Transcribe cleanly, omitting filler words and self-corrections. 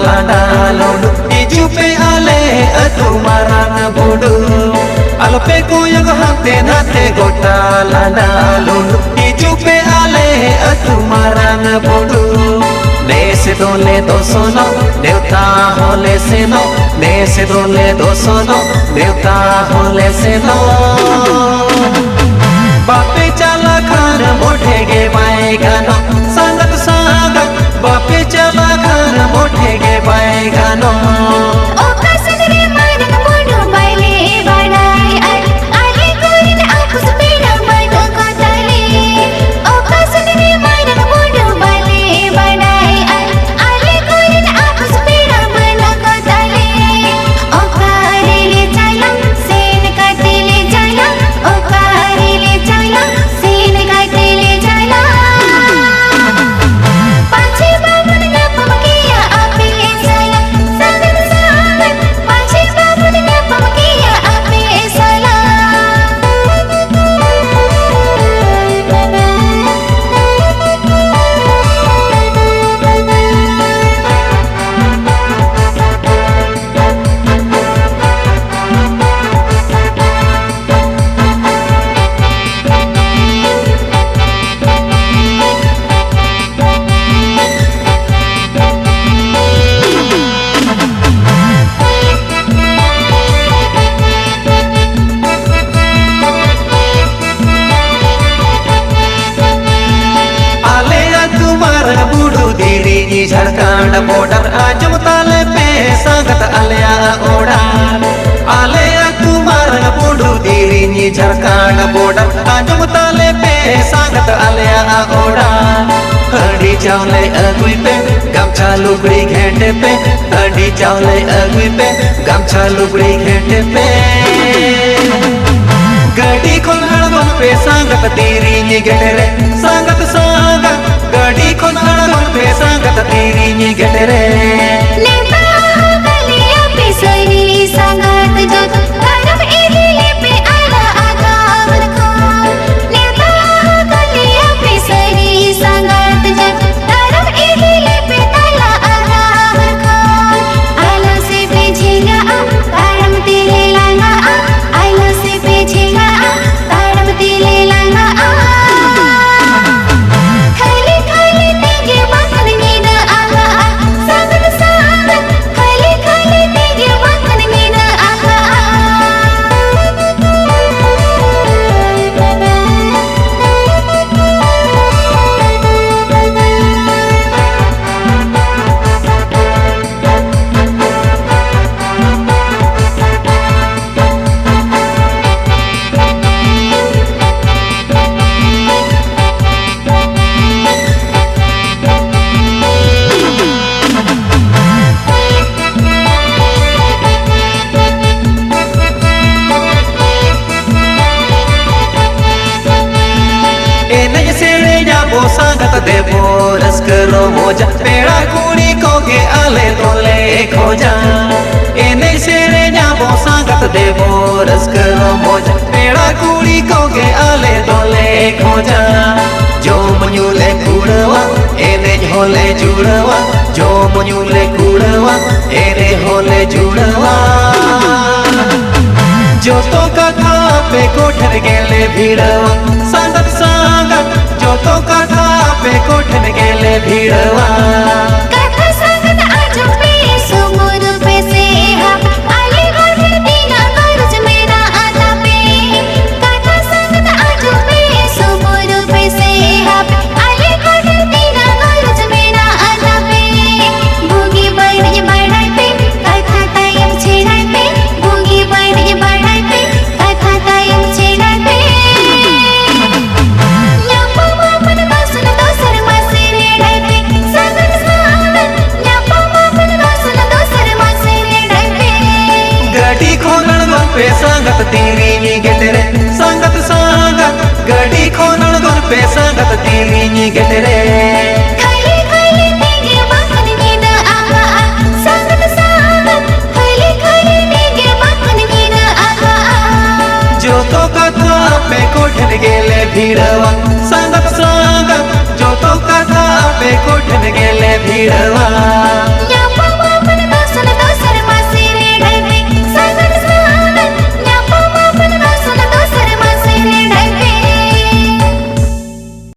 lada lodu iju pe ale atu marang bodu alpe koyang hante nate gota lada lodu iju pe ale atu marang bodu Nese dole dosono devta hole seno Nese dole dosono devta hole seno बापे चला खान मोठे गे bye गानो सांगत सांगत बापे चला खान मोठे गे bye गानो ओ कसरे मारन मोडू बायले बाडाय आले कोरीन आखुस पेडा मन कोताले ओ कसरे मारन मोडू बायले बाडाय आले कोरीन आखुस पेडा मन कोताले ओ कारेले जाला सेन काटेले जाला ओ कारेले जाला सेन काटेले जाला पाछे बाबन ना पमकिया आपे साला सांगत सांगत पाछे बाबन ना पमकिया आपे साला झारखंड बॉर्डर आजम ताले पे संगत अलया ओड़ा आले तुम्हार बुडू दीरी झारखंड बॉर्डर आजम ताले पे संगत अलया ओड़ा हड्डी चावले अगुई पे गमछा लुगड़ी घेंटे पे हड्डी चावले अगुई पे गमछा लुगड़ी घेंटे पे गड्डी खोल हड़बन पे संगत तेरी निगटरे संगत संगत गड्डी खोल हड़बन पे संगत तेरी निगटरे लेता गलिया पे सरी संगत जो करम एले पे आला आगावर को लेता गलिया पे सरी संगत जो करम एले पे आला आगावर को आला से पेछेगा करम तेरे लाना आला से पेछेगा करम तेरे लाना खाली खाली तेगे बखन नीना आहा संगत संगत खाली खाली तेगे बखन नीना आहा संगत देवो रस करो मोजा पेड़ा कुड़ी को के आले तोले खोजा एने सेरे जाबो संगत देवो रस करो मोजा पेड़ा कुड़ी को के आले तोले खोजा जो मनुले कुड़वा एने होले जुड़वा जो मनुले कुड़वा एने होले जुड़वा जो तो कथा पे कोठर गेले भिड़वा संगत संगत जो तो कथा पे कोठन गेले भिड़वा कथा संगत आजो पे सुमुर पे से आले गोठन दीना कर्ज मेरा आधा पे कथा संगत आजो पे सुमुर पे से आले गोठन दीना कर्ज मेरा आधा पे भूगी बढ़ बढ़ाई पे कथा टाइम छेड़ाई पे भूगी बढ़ बढ़ाई पे कथा टाइम छेड़ाई पे पे संगत तेरी निगटरे संगत संगत गड्डी खोनल गुन पे संगत तेरी निगटरे खाली खाली तेगे बखन नीना आहा संगत संगत खाली खाली तेगे बखन नीना आहा जो तो कथा पे कोठन गेले भिड़वा संगत संगत जो तो कथा पे कोठन गेले भिड़वा